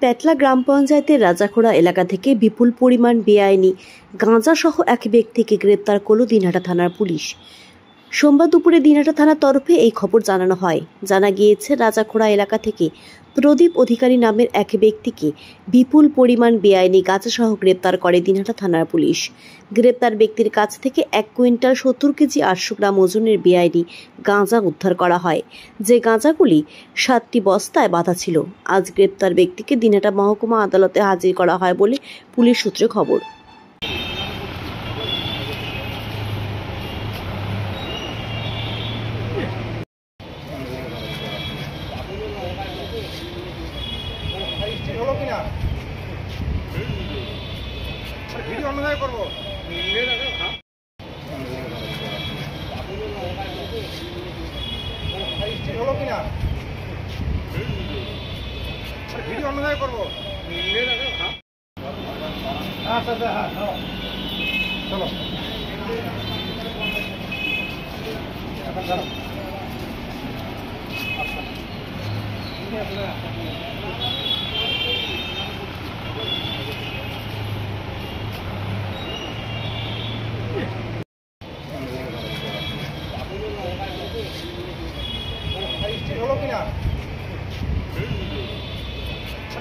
পেটলা গ্রাম পঞ্চায়েতের রাজাখোড়া এলাকা থেকে বিপুল পরিমাণ বেআইনি গাঁজা সহ এক ব্যক্তিকে গ্রেপ্তার করল দিনহাটা থানার পুলিশ। সোমবার দুপুরে দিনহাটা থানার তরফে এই খবর জানানো হয়। জানা গিয়েছে, রাজাখোড়া এলাকা থেকে প্রদীপ অধিকারী নামের এক ব্যক্তিকে বিপুল পরিমাণ বেআইনি গাঁজা সহ গ্রেপ্তার করে দিনহাটা থানার পুলিশ। গ্রেপ্তার ব্যক্তির কাছ থেকে 1 কুইন্টাল 70 কেজি 800 গ্রাম ওজনের বেআইনি গাঁজা উদ্ধার করা হয়, যে গাঁজাগুলি 7টি বস্তায় বাঁধা ছিল। আজ গ্রেপ্তার ব্যক্তিকে দিনহাটা মহকুমা আদালতে হাজির করা হয় বলে পুলিশ সূত্রে খবর। ভিডিও অন্যায় করবো হলো কিনা ভিডিও অন্যায় করবো আচ্ছা আচ্ছা হ্যাঁ চলো এখন চলো হলো কিনা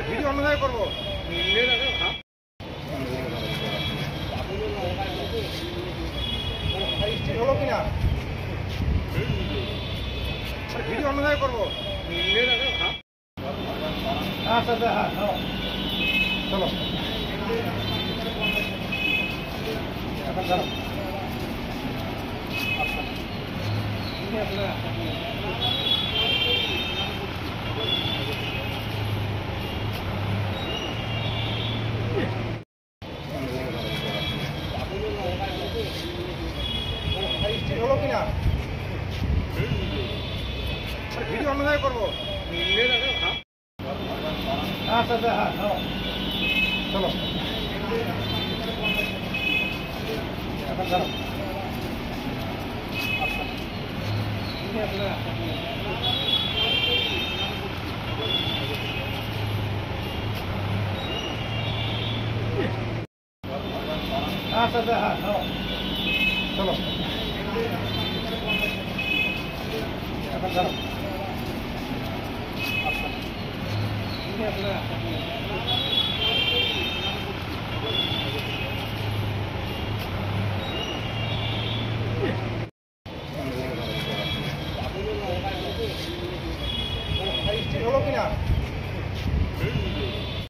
ভিডিও অন্যায় করবো হলো কিনা ভিডিও অন্যায় করবো আচ্ছা আচ্ছা হ্যাঁ চলো এখন চলো হলো কিনা ভিডিও অন্যায় করবো আচ্ছা আচ্ছা হ্যাঁ চলো এখন চলো আচ্ছা আচ্ছা হ্যাঁ চলো এখন চলো আচ্ছা